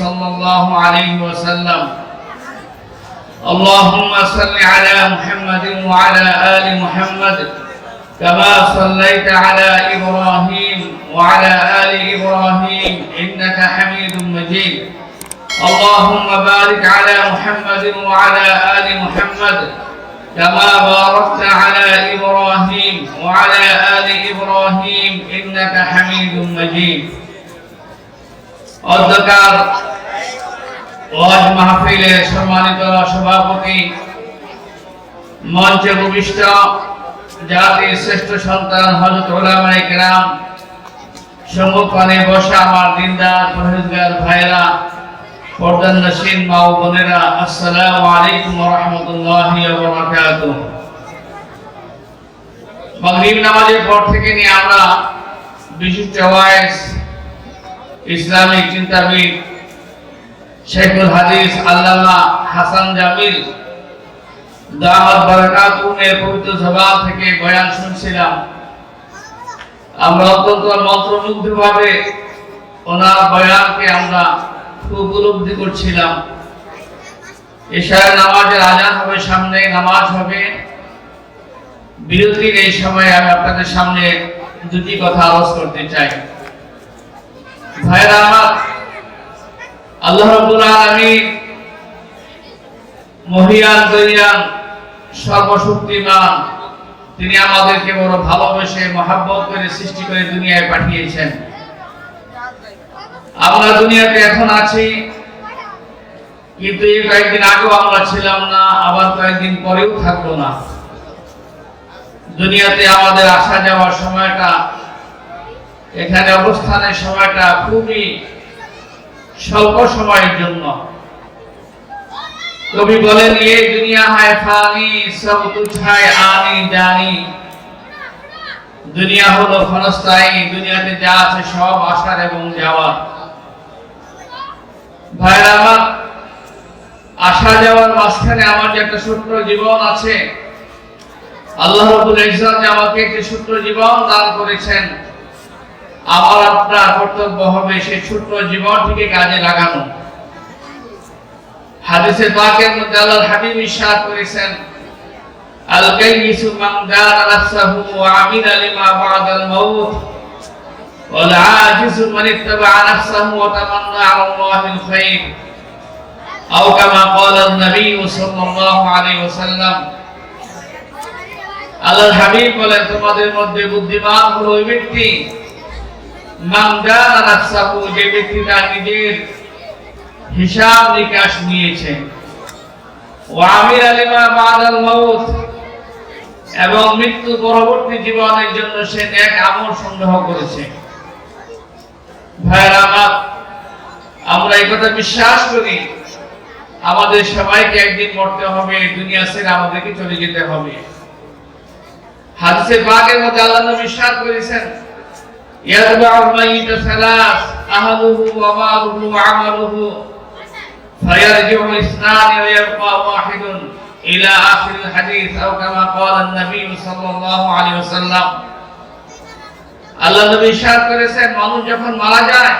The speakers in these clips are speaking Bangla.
صلى الله عليه وسلم اللهم صل على محمد وعلى آل محمد كما صليت على إبراهيم وعلى آل إبراهيم إنك حميد مجيد اللهم بارك على محمد وعلى آل محمد كما باركت على إبراهيم وعلى آل إبراهيم إنك حميد مجيد অধ্যকার ওয়াজ মাহফিলের সম্মানিত সভাপতি, মঞ্চে উপবিষ্ট জাতির শ্রেষ্ঠ সন্তান হযরত উলামায়ে কেরাম, সম্মুখপানে বসা আমার দিনদার পরহেজগার ভাইরা, পর্দার নশীন মা ও বোনেরা, আসসালামু আলাইকুম ওয়া রাহমাতুল্লাহি ওয়া বারাকাতুহু। মাগরিব নামাজের পর থেকে নিয়ে আমরা বিশিষ্ট ওয়াইজ ইসলামিক চিন্তাবিদ শেখুল হাদিস আল্লামা হাসান জামিল দামাত বারাকাতুহুর পবিত্র জবান থেকে বয়ান শুনছিলাম। আমরা অত্যন্ত মন্ত্রমুগ্ধভাবে ওনার বয়ানকে আমরা খুব উপলব্ধি করছিলাম। এশার নামাজের আজান হবে, সামনে নামাজ হবে। বিরতির এই সময়ে আমি আপনাদের সামনে দুটি কথা আলোচ করতে চাই। ভাইরা আমার, আল্লাহ রাব্বুল আলামিন মহিয়ান দয়ান সর্বশক্তিমান, তিনি আমাদেরকে বড় ভালোবেসে মহব্বত করে সৃষ্টি করে দুনিয়ায় পাঠিয়েছেন। আমরা দুনিয়াতে এখন আছি, কিন্তু এই কয়েকদিন আগেও আমরা ছিলাম না, আবার কয়েকদিন পরেও থাকবো না। দুনিয়াতে আমাদের আসা যাওয়ার সময়টা, এখানে অবস্থানের সময়টা খুবই স্বল্প সময়ের জন্য। কবি বলেন, ये दुनिया है फानी सब कुछ है आनी जानी। দুনিয়া হলো ক্ষণস্থায়ী, দুনিয়াতে যা আছে সব আসার এবং যাওয়ার। ভাইরা আমার, আসা যাওয়ার মাঝখানে আমার যে একটা ছোট্ট জীবন আছে, আল্লাহ রাব্বুল ইজ্জত আমাকে একটি ছোট্ট জীবন দান করেছেন। আমার আপনার কর্তব্য হবে সেই ছোট্ট জীবনটিকে কাজে লাগানো। হাদিসে পাকের মধ্যে আল্লাহর হাবিব ইরশাদ করেছেন, আল কাইয়িসু মান দানা নাফসাহু ওয়া আমিলা লিমা বা'দাল মাউত ওয়াল আজিজু মান ইত্তাবা'a নাফসাহু ওয়া তামান্না 'আলা আল্লাহিল খায়র আও কামা ক্বালা an-নবী সাল্লাল্লাহু আলাইহি ওয়াসাল্লাম। আল্লাহর হাবিব বলেন, তোমাদের মধ্যে বুদ্ধিমান হলো ওই ব্যক্তি, মান দানা নাফসাহু, যে ব্যক্তি তার নিজের হিসাব নিকাশ নিয়েছে, ওয়া আমিলা লিমা বা'দাল মাউত, এবং মৃত্যু পরবর্তী জীবনের জন্য সে নেক আমল সংগ্রহ করেছে। ভাইরা আমার, আমরা এই কথা বিশ্বাস করি, আমাদের সবাইকে একদিন মরতে হবে, দুনিয়া ছেড়ে আমাদেরকে চলে যেতে হবে। হাদিসে পাকের মধ্যে আল্লাহ নবী ইরশাদ করেছেন, ইয়াতবাউল মাইয়িতা সালাস আহলুহু ওয়া মালুহু ওয়া আমালুহু ফায়ারজিউ ইসনানি ওয়া ইয়াবকা ওয়াহিদুন ইলা আখিরিল হাদিস আও কামা ক্বালা an-নবী সাল্লাল্লাহু আলাইহি ওয়াসাল্লাম। আল্লাহ নবী ইরশাদ করেছেন, মানুষ যখন মারা যায়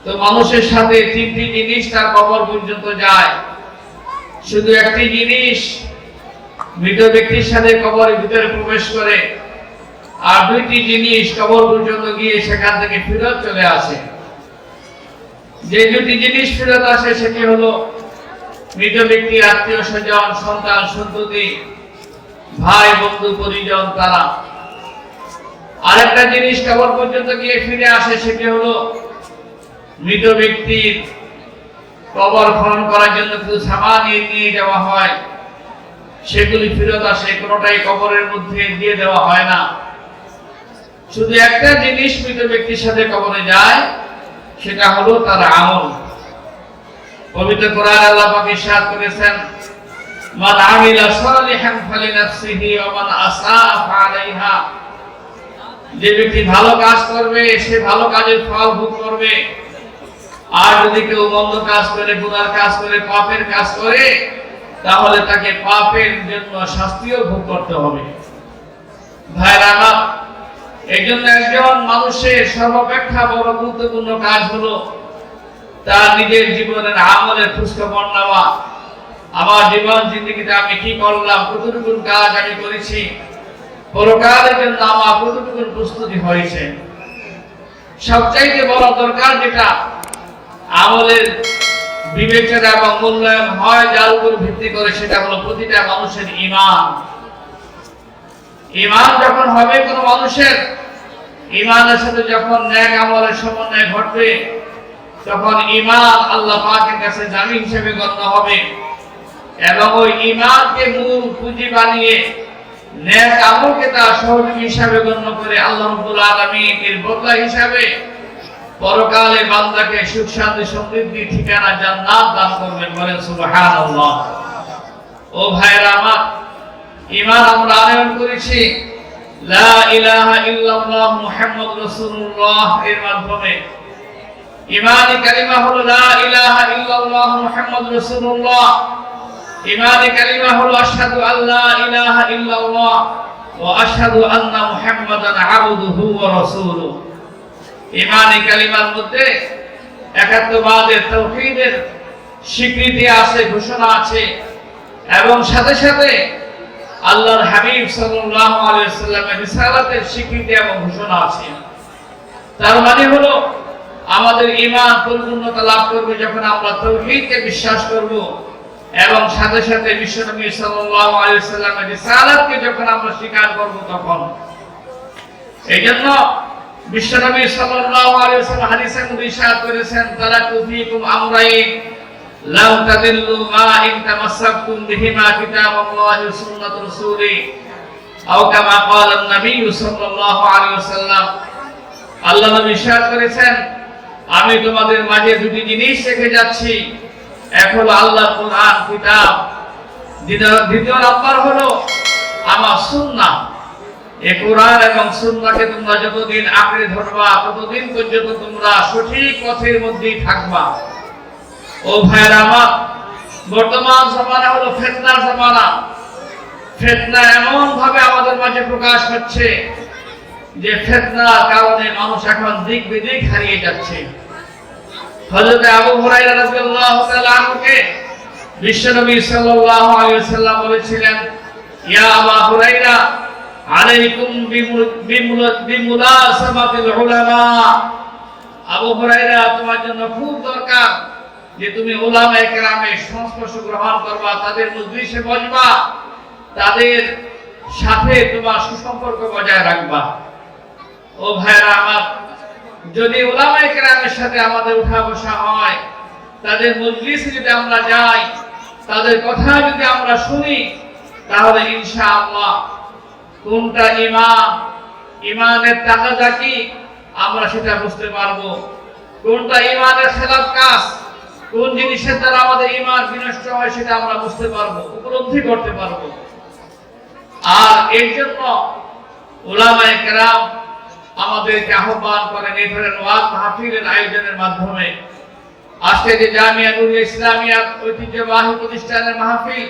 তো মানুষের সাথে তিনটি জিনিস তার কবর পর্যন্ত যায়। শুধু একটি জিনিস মৃত ব্যক্তির সাথে কবরের ভিতরে প্রবেশ করে, আর দুইটি জিনিস কবর পর্যন্ত গিয়ে সেখান থেকে ফেরত চলে আসে। যে দুটি জিনিস ফেরত আসে সেটি হলো মৃত ব্যক্তির আত্মীয় স্বজন, সন্তান সন্ততি, ভাই বন্ধু পরিজন, তারা। আরেকটা জিনিস কবর পর্যন্ত গিয়ে ফিরে আসে, সেটি হলো মৃত ব্যক্তির কবর খনন করার জন্য কিছু সামান নিয়ে যাওয়া হয়, সেগুলি ফেরত আসে, কোনোটাই কবরের মধ্যে দিয়ে দেওয়া হয় না। শুধু একটা জিনিস মৃত ব্যক্তির সাথে কবরে যায়, সেটা হলো তার আমল। পবিত্র কোরআনে আল্লাহ পাক ইরশাদ করেছেন, মান আমিলা সালিহান ফালিনাফসিহি ওয়া মান আসাআ ফাআলাইহা। যে ব্যক্তি ভালো কাজ করবে সে ভালো কাজের ফল ভোগ করবে, আর যদি কেউ মন্দ কাজ করে, গুনার কাজ করে, পাপের কাজ করে, তাহলে তাকে পাপের জন্য শাস্তিও ভোগ করতে হবে। ভাইরা আমার, এই জন্য একজন মানুষের সর্বাপেক্ষা বড় গুরুত্বপূর্ণ কাজ হলো তার নিজের জীবনের আমলের খোঁজখবর নেওয়া, আমার জীবন জিন্দগিতে আমি কি করলাম, কতটুকু কাজ আমি করেছি, পরকালের জন্য আমার কতটুকু প্রস্তুতি হয়েছে। সবচাইতে বড় দরকার যেটা আমলের বিবেচনা এবং মূল্যায়ন হয় যার উপর ভিত্তি করে, সেটা হলো প্রতিটা মানুষের ঈমান। ঈমান যখন হবে কোন মানুষের, ঈমানের সাথে যখন নেক আমলের সমন্বয় ঘটবে, তখন ঈমান আল্লাহ পাকের কাছে দামি হিসেবে গণ্য হবে এবং ওই ঈমানকে মূল পুঁজি বানিয়ে নেক আমলকে তার সহযোগী হিসাবে গণ্য করে আল্লাহ রাব্বুল আলামিন এর বদলা হিসাবে পরকালে বান্দাকে সুখ শান্তি সমৃদ্ধি ঠিকানা জান্নাত দান করবেন। বলেন সুবহানাল্লাহ। ও ভাইরা আমার, ঈমান আমরা আনয়ন করেছি লা ইলাহা ইল্লাল্লাহ মুহাম্মাদুর রাসূলুল্লাহ এর মাধ্যমে। ঈমানি কালিমা হলো লা ইলাহা ইল্লাল্লাহ মুহাম্মাদুর রাসূলুল্লাহ। ঈমানি কালিমা হলো আশহাদু আল্লা ইলাহা ইল্লাল্লাহ ওয়া আশহাদু আন্না মুহাম্মাদান আবদুহু ওয়া রাসূলুহু। ঈমানি কালিমার মধ্যে একাত্মবাদের তাওহীদের স্বীকৃতি আছে, ঘোষণা আছে এবং সাথে সাথে আল্লাহর হাবিব সাল্লাল্লাহু আলাইহি ওয়াসাল্লামের রিসালাতের স্বীকৃতি এবং ঘোষণা আছে। তার মানে হলো আমাদের ঈমান পরিপূর্ণতা লাভ করবে যখন আমরা তাওহীদকে বিশ্বাস করব এবং সাথে সাথে বিশ্বনবী সাল্লাল্লাহু আলাইহি ওয়াসাল্লামের রিসালাতকে যখন আমরা স্বীকার করব তখন। এইজন্য বিশ্বনবী সাল্লাল্লাহু আলাইহি ওয়াসাল্লাম হাদিসে মধ্যে ইরশাদ করেছেন, তারাকু ফীকুম আমরাইন লাউ তাদিল্লু মা ইন তামাসসাকতুম বিহিমা কিতাবাল্লাহি ওয়া সুন্নাতুর রাসূলি আও কামা ক্বালা an-নবী সাল্লাল্লাহু আলাইহি ওয়াসাল্লাম। আল্লাহ নবী ইরশাদ করেছেন, আমি তোমাদের মাঝে দুটি জিনিস রেখে যাচ্ছি, এক হলো আল্লাহর কোরআন কিতাব, দ্বিতীয় নাম্বার হলো আমার সুন্নাহ। এই কোরআন এবং সুন্নাহকে তোমরা যতদিন আঁকড়ে ধরবা ততদিন পর্যন্ত তোমরা সঠিক পথের মধ্যেই থাকবা। ও ভাইরা আমার, বর্তমান জামানা হলো ফিতনার জামানা। ফিতনা এমন ভাবে আমাদের মাঝে প্রকাশ হচ্ছে যে ফিতনার কারণে মানুষ এখন দিক বিদিক হারিয়ে যাচ্ছে। হযরত আবু হুরায়রা রাদিয়াল্লাহু তাআলা আনহুকে বিশ্বনবী সাল্লাল্লাহু আলাইহি ওয়াসাল্লাম বলেছিলেন, ইয়া আবু হুরায়রা আলাইকুম বিমুলাসামাতিল উলামা। আবু হুরায়রা, তোমার জন্য খুব দরকার যে তুমি উলামায়ে কেরামের সংস্পর্শ গ্রহণ করবা, তাদের মজলিসে বসবা, তাদের সাথে তোমার সুসম্পর্ক বজায় রাখবা। ও ভাইরা আমার, যদি উলামায়ে কেরামের সাথে আমাদের উঠা বসা হয়, তাদের মজলিসে যদি আমরা যাই, তাদের কথা যদি আমরা শুনি, তাহলে ইনশাআল্লাহ কোনটা ঈমান, ঈমানের তাকাদা কি আমরা সেটা বুঝতে পারবো। কোনটা ঈমানের খেলাফ কাজ, কোন জিনিসের দ্বারা আমাদের ঈমান বিনষ্ট হয় সেটা আমরা বুঝতে পারবো, উপলব্ধি করতে পারবো। আর এর জন্য উলামায়ে কেরাম আমাদেরকে আহ্বান করেন এই ধরনের ওয়াজ মাহফিলের আয়োজনের মাধ্যমে। আজকে যে জামিয়া নুরিয়া ইসলামিয়া ঐতিহ্যবাহী প্রতিষ্ঠানের মাহফিল,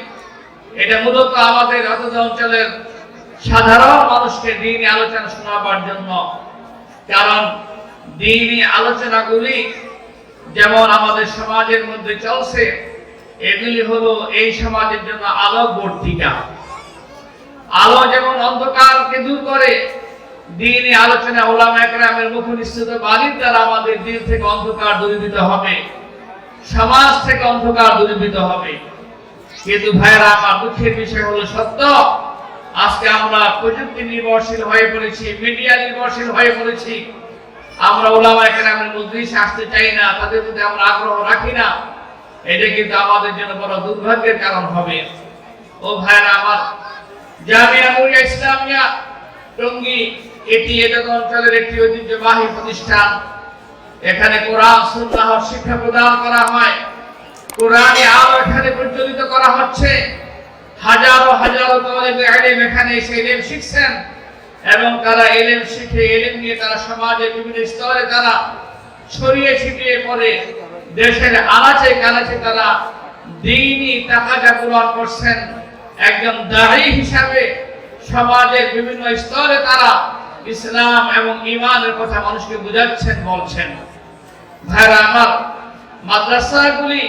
এটা মূলত আমাদের অত্র অঞ্চলের সাধারণ মানুষকে দ্বীনি আলোচনা শোনাবার জন্য। কারণ দ্বীনি আলোচনাগুলি যেমন আমাদের সমাজের মধ্যে চলছে, এগুলি হলো এই সমাজের জন্য আলোকবর্তিকা। আলো যেমন অন্ধকারকে দূর করে, দ্বীনি আলোচনা উলামায়ে কেরামের মুখনিসৃত বাণীর দ্বারা আমাদের দিল থেকে অন্ধকার দূরীভূত হবে, সমাজ থেকে অন্ধকার দূরীভূত হবে। কিন্তু ভাইরা আমার, দুঃখের বিষয় হলো সত্য, আজকে আমরা প্রযুক্তি নির্ভরশীল হয়ে পড়েছি, মিডিয়া নির্ভরশীল হয়ে পড়েছি। আমরা উলামায়ে কেরামের মজলিসে আসতে চাই না, তাদের প্রতি আমরা আগ্রহ রাখি না। এটা কিন্তু আমাদের জন্য বড় দুর্ভাগ্যের কারণ হবে। ও ভাইরা আমার, জামিয়া নুরিয়া ইসলামিয়া টঙ্গী এটি এদের অঞ্চলের একটি ঐতিহ্যবাহী প্রতিষ্ঠান। এখানে কোরআন সুন্নাহ শিক্ষা প্রদান করা হয়, কোরআনে আলো এখানে প্রজ্বলিত করা হচ্ছে। হাজারো হাজারো তালেবে ইলম এখানে এসে ইলম শিখছেন এবং তারা ইলম শিখে ইলম নিয়ে তারা সমাজের বিভিন্ন স্তরে তারা ছড়িয়ে ছিটিয়ে পড়ে দেশের আনাচে কানাচে তারা দ্বীনি তাকাজা পূরণ করছেন। একজন দাঈ হিসাবে সমাজের বিভিন্ন স্তরে তারা ইসলাম এবং ঈমানের কথা মানুষকে বুঝাচ্ছেন, বলছেন। ভাইরা আমার, মাদ্রাসাগুলি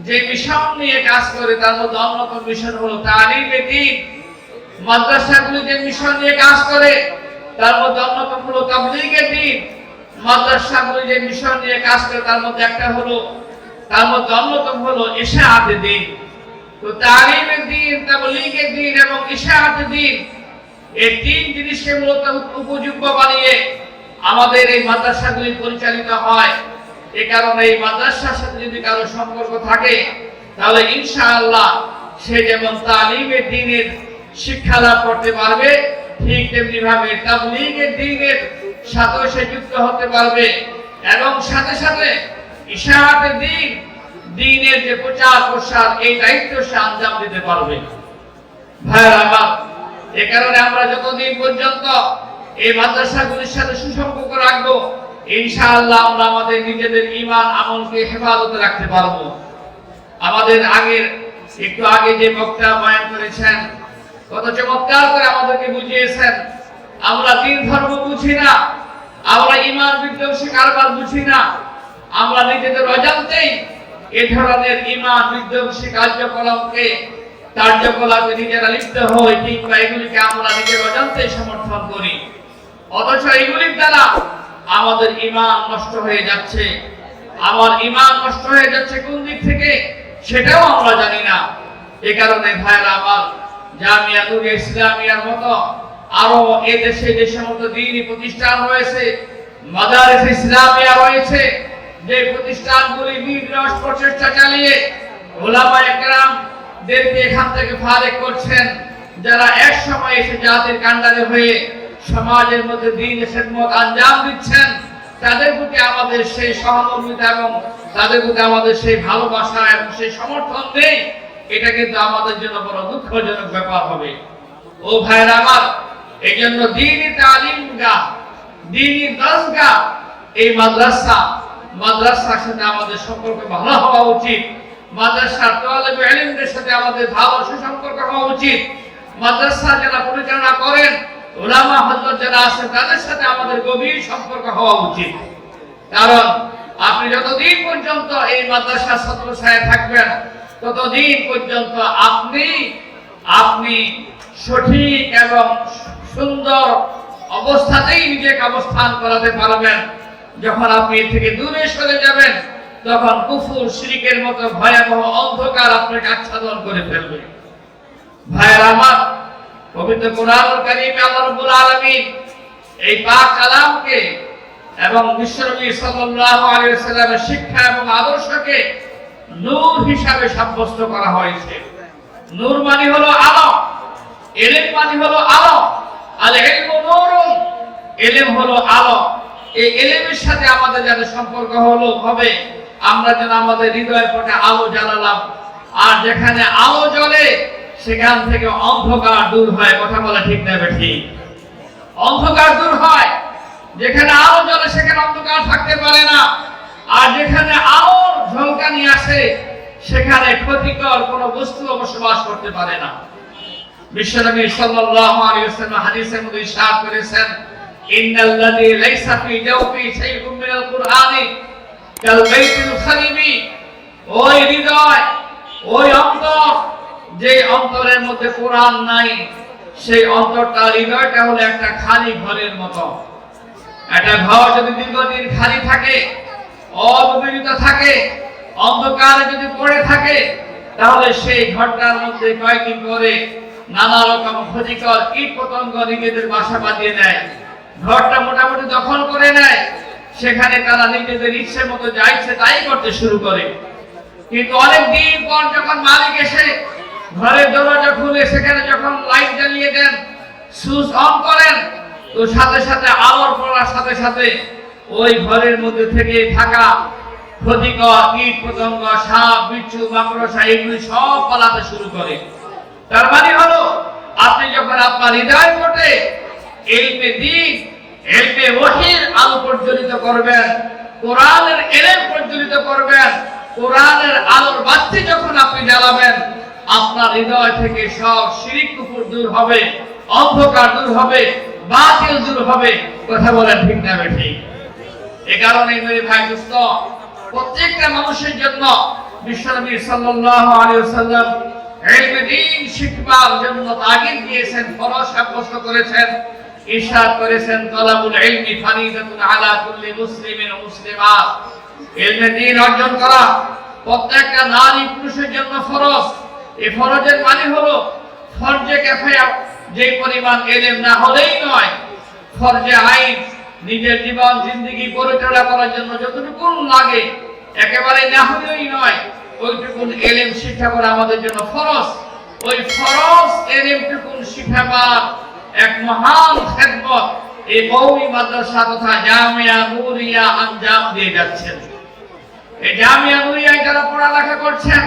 যে মিশন নিয়ে কাজ করে তার মধ্যে অন্যতম মিশন হলো তালিমে দ্বীন। মাদ্রাসাগুলি যে মিশন নিয়ে কাজ করে তার মধ্যে অন্যতম হলো তাবলীগে দ্বীন। মাদ্রাসাগুলি যে মিশন নিয়ে কাজ করে তার মধ্যে অন্যতম হলো ইশাআতে দ্বীন। তো তালিমে দ্বীন, তাবলীগে দ্বীন এবং ইশাআতে দ্বীন, এই তিন জিনিসকে মূলত উপযোগ্য বানিয়ে আমাদের এই মাদ্রাসাগুলি পরিচালিত হয়। এই কারণে এই মাদ্রাসার সাথে যদি কারো সম্পর্ক থাকে তাহলে ইনশাআল্লাহ সে যেমন তালিমে দ্বীনের শিক্ষা লাভ করতে পারবে, ঠিক তেমনি ভাবে তাবলীগে দ্বীনের সাথে সে যুক্ত হতে পারবে এবং সাথে সাথে ইশাআতে দ্বীন, দ্বীনের যে প্রচার প্রসার, এই দায়িত্ব সে আঞ্জাম দিতে পারবে। ভাইরা আমার, এই কারণে আমরা যতদিন পর্যন্ত এই মাদ্রাসাগুলির সাথে সুসম্পর্ক রাখবো, ইনশাআল্লাহ আমরা আমাদের নিজেদের ঈমান আমলকে হেফাজতে রাখতে পারবো। আমাদের একটু আগে যে বক্তা বয়ান করেছেন, কত চমৎকার করে আমাদেরকে বুঝিয়েছেন। আমরা দিন ধর্ম বুঝি না, আমরা ঈমান বিধ্বংসী কারবার বুঝি না, আমরা নিজেদের অজান্তেই এ ধরনের ঈমান বিধ্বংসী কার্যকলাপে নিজেরা লিপ্ত হই, কিংবা এগুলিকে আমরা নিজের অজান্তেই সমর্থন করি। অথচ এগুলির দ্বারা আমাদের ঈমান নষ্ট হয়ে যাচ্ছে। আমার ঈমান নষ্ট হয়ে যাচ্ছে কোন দিক থেকে সেটাও আমরা জানি না। এই কারণে ভাইরা আমার, জামিয়া নূরিয়া ইসলামিয়ার মতো আরো এদেশে যে সমস্ত দ্বীনি প্রতিষ্ঠান রয়েছে, মাদারিস ইসলামিয়া রয়েছে, যে প্রতিষ্ঠানগুলি নির্লস প্রচেষ্টা চালিয়ে উলামায়ে কেরামদেরকে এখান থেকে ফারেক করছেন, যারা এক সময় এসে জাতির কাণ্ডারি হয়ে সমাজের মধ্যে দ্বীনের খেদমত আঞ্জাম দিচ্ছেন, তাদের প্রতি আমাদের সেই সহমর্মিতা এবং তাদের প্রতি আমাদের সেই ভালোবাসা এবং সেই সমর্থন নেই, এটা কিন্তু আমাদের জন্য বড় দুঃখজনক ব্যাপার হবে। ও ভাইরা আমার, এই জন্য দ্বীনি তালিমগাহ, দ্বীনি দরসগাহ, এই মাদ্রাসার সাথে আমাদের সম্পর্ক ভালো হওয়া উচিত। মাদ্রাসার তালেবে ইলমদের সাথে আমাদের ভালো সুসম্পর্ক হওয়া উচিত। মাদ্রাসা যারা পরিচালনা করেন, উলামা হযরত যারা আছেন, তাদের সাথে আমাদের গভীর সম্পর্ক হওয়া উচিত। কারণ আপনি যতদিন পর্যন্ত এই মাদ্রাসার ছত্রছায়ায় থাকবেন, ততদিন পর্যন্ত আপনি সঠিক এবং সুন্দর অবস্থাতেই নিজেকে অবস্থান করাতে পারবেন। যখন আপনি এর থেকে দূরে সরে যাবেন, তখন কুফর শিরকের মতো ভয়াবহ অন্ধকার আপনাকে আচ্ছাদন করে ফেলবে। ভাইরা আমার, পবিত্র কোরআনুল কারীমে আল্লাহ রাব্বুল আলামিন এই পাক কালামকে এবং বিশ্বনবী সাল্লাল্লাহু আলাইহি ওয়াসাল্লামের শিক্ষা এবং আদর্শকে নূর হিসাবে সাব্যস্ত করা হয়েছে। নূর মানে হলো আলো, ইলম মানে হলো আলো। আল ইলমু নূরুন, ইলম হলো আলো। এই ইলমের সাথে আমাদের যাদের সম্পর্ক হবে, আমরা যেন আমাদের হৃদয় পটে আলো জ্বালালাম। আর যেখানে আলো জ্বলে সেখান থেকে অন্ধকার দূর হয়। কথা বলা ঠিক না ঠিক? অন্ধকার দূর হয়। যেখানে আলো জ্বলে সেখানে অন্ধকার থাকতে পারে না। আর যেখানে আলোর ঝলকানি আসে সেখানে ক্ষতিকর কোনো বস্তু বসবাস করতে পারে না। বিশ্বনবী সাল্লাল্লাহু আলাইহি ওয়াসাল্লাম হাদিসের মধ্যে ইরশাদ করেছেন, ইন্নাল্লাযী লাইসা ফী জাওফি শাইউন মিনাল কুরআনি কাল বাইতুল খারিবি। ওই হৃদয়, ওই অন্তর, যে অন্তরের মধ্যে কোরআন নাই, সেই অন্তরটা, হৃদয়টা হলো একটা খালি ঘরের মতো। একটা ঘর যদি দীর্ঘদিন খালি থাকে, অবিবেচিত থাকে, অন্ধকারে যদি পড়ে থাকে, তাহলে সেই ঘরটার মধ্যে কয়েকদিন পরে নানা রকম ক্ষতিকর কীট পতঙ্গ নিজেদের বাসা বাঁধিয়ে নেয়। ঘরটা মোটামুটি দখল করে নেয়। সেখানে তারা নিজেদের ইচ্ছে মতো যা ইচ্ছে তাই করতে শুরু করে। কিন্তু অনেক দিন পর যখন মালিক এসে ঘরের দরজা খুলে সেখানে যখন লাইট জ্বালিয়ে দেন, সুইচ অন করেন, তো সাথে সাথে আলোর পড়ার সাথে সাথে ওই ঘরের মধ্যে থেকে থাকা ক্ষতিকর কীট পতঙ্গ, সাপ, বিচ্ছু, মাকড়সা এগুলি সব পালাতে শুরু করে। তার মানে হলো, আপনি যখন আপনার হৃদয় পটে ইলমে দ্বীন, ইলমে ওহীর আলো প্রজ্বলিত করবেন, কোরআনের ইলম প্রজ্বলিত করবেন, কোরআনের আলোর বাতি যখন আপনি জ্বালাবেন, আপনার হৃদয় থেকে সব শিরক কুফর দূর হবে, অন্ধকার দূর হবে, বাতিল দূর হবে। কথা বলেন ঠিক না ঠিক? এই কারণে মেরে ভাই দোস্ত, প্রত্যেকটা মানুষের জন্য বিশ্বনবী সাল্লাল্লাহু আলাইহি ওয়াসাল্লাম ইলমে দ্বীন শিখবার জন্য তাগিদ দিয়েছেন, ফরজ সাব্যস্ত করেছেন, ইরশাদ করেছেন তালাবুল ইলমি ফারিদাতুন আলা কুল্লি মুসলিমিন ওয়া মুসলিমাত। ইলমে দ্বীন অর্জন করা প্রত্যেকটা নারী পুরুষের জন্য ফরজ। এই ফরজের মানে হলো ফরজে কিফায়া, যে পরিমাণ ইলম না হলেই নয়, ফরজে আইন নিজের জীবন জিন্দেগি পরিচালনা করার জন্য যতটুকু লাগে একেবারে না হলেই নয়, ওইটুকু ইলম শিক্ষা করা আমাদের জন্য ফরজ। ওই ফরজ ইলমটুকু শিখাবার এক মহান খেদমত এই কওমি মাদ্রাসা তথা জামিয়া নূরিয়া আঞ্জাম দিয়ে যাচ্ছেন। এই জামিয়া নূরিয়ায় যারা পড়ালেখা করছেন,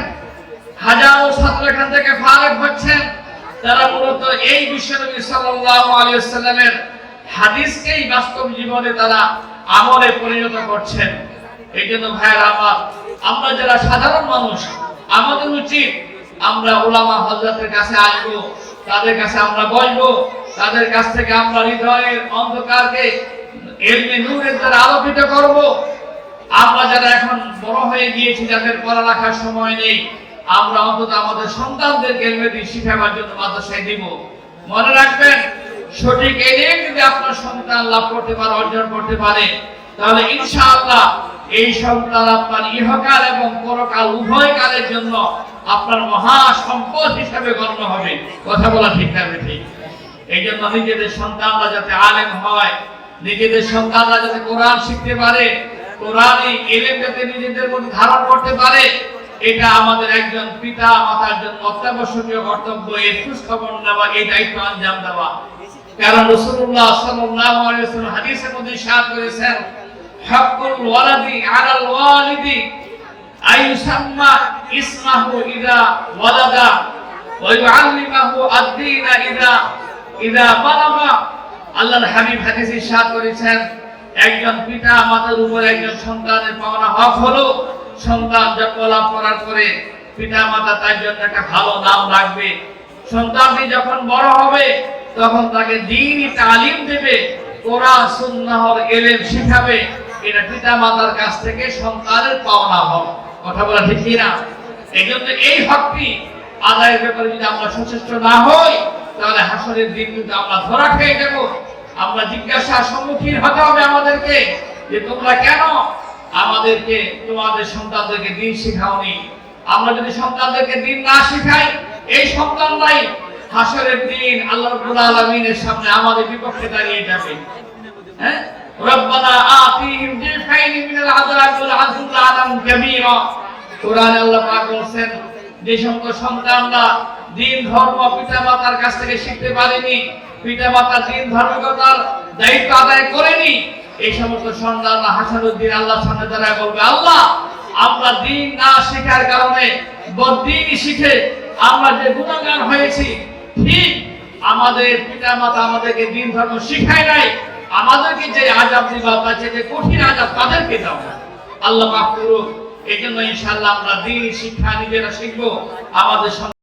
হাজারো ছাত্র এখান থেকে ফারেক হচ্ছেন, তারা মূলত এই বিশ্বনবী সাল্লাল্লাহু আলাইহি ওয়াসাল্লামের হাদিসকেই বাস্তব জীবনে তারা আমলে পরিণত করছেন। এই জন্য ভাইয়েরা আমার, আমরা যারা সাধারণ মানুষ, আমাদের উচিত আমরা উলামা হযরতের কাছে আসবো, তাদের কাছে আমরা বসবো, তাদের কাছ থেকে আমরা হৃদয়ের অন্ধকারকে ইলমে নূরের দ্বারা আলোকিত করব। আমরা যারা এখন বড় হয়ে গিয়েছি, যাদের পড়ালেখার সময় নেই, আমরা অন্তত আমাদের সন্তানদেরকে ইলমে দ্বীন শিখাবার জন্য মাদ্রাসায় দিব। মনে রাখবেন, সঠিক ইলম যদি আপনার সন্তান লাভ করতে পারে, অর্জন করতে পারে, তাহলে ইনশাআল্লাহ এই সন্তান আপনার ইহকাল এবং পরকাল উভয় কালের জন্য আপনার মহা সম্পদ হিসেবে গণ্য হবে। কথা বলা ঠিক না ঠিক? এই জন্য নিজেদের সন্তানরা যাতে আলেম হয়, নিজেদের সন্তানরা যাতে কোরআন শিখতে পারে, কোরআনী ইলম যাতে নিজেদের মধ্যে ধারণ করতে পারে, এটা আমাদের একজন পিতা মাতার জন্য অত্যাবশ্যকীয় কর্তব্য। এই খোঁজ খবর নেওয়া, এই দায়িত্ব আঞ্জাম দেওয়া। কারণ রাসূলুল্লাহ সাল্লাল্লাহু আলাইহি ওয়াসাল্লাম হাদিসের মধ্যে ইরশাদ করেছেন, হাক্কুল ওয়ালাদি আলাল ওয়ালিদি আইয়ুসাম্মা ইসমাহু ইযা ওয়ালাদা ওয়া ইউআল্লিমাহু আদ-দীনা ইযা বালাগা। আল্লাহর হাবিব হাদিসে ইরশাদ করেছেন, একজন পিতা মাতার উপর একজন সন্তানের পাওনা হক হলো সন্তান জন্মলাভ করার পরে পিতা মাতা তার জন্য একটা ভালো নাম রাখবে। সন্তানটি যখন বড় হবে তখন তাকে দ্বীনি তালিম দেবে, কোরআন সুন্নাহর ইলম শিখাবে। এটা পিতা মাতার কাছ থেকে সন্তানের পাওনা হক। কথা বলা ঠিক কিনা? এই জন্য এই হকটি আদায়ের ব্যাপারে যদি আমরা সচেষ্ট না হই, তাহলে হাসরের দিন কিন্তু আমরা ধরা খেয়ে যাব। আমরা জিজ্ঞাসার সম্মুখীন হতে হবে আমাদেরকে, যে তোমরা কেন আমাদেরকে, তোমাদের সন্তানদেরকে দ্বীন শিখাওনি? আমরা যদি সন্তানদেরকে দ্বীন না শিখাই, এই সন্তানরাই হাসরের দিন আল্লাহ রাব্বুল আলামিনের সামনে আমাদের বিপক্ষে দাঁড়িয়ে যাবে। হ্যাঁ, রব্বানা আতিহিম যিফাইনি মিনাল আযাব ওয়া আযুল্লাহাম কাবীরা। কোরআনে আল্লাহ পাক বলেন, যে সমস্ত সন্তানরা দ্বীন ধর্ম পিতামাতার কাছ থেকে শিখতে পারেনি, পিতামাতার দ্বীন ধার্মিকতার দায়িত্ব আদায় করেনি, এই সমস্ত সন্তানরা হাসরের দিন আল্লাহর সামনে দাঁড়ায় বলবে, আল্লাহ, আমরা দ্বীন না শেখার কারণে, বদ্দীনি শিখে আমরা যে গুনাহগার হয়েছি, ঠিক আমাদের পিতামাতা আমাদেরকে দ্বীন ধর্ম শিখায় নাই, আমাদেরকে যে আযাব দিবা, যে কঠিন আযাব তাদেরকে দাও। আল্লাহ মাফ করুক। এই জন্য ইনশাআল্লাহ আমরা দ্বীন শিক্ষা নিজেরা শিখবো, আমাদের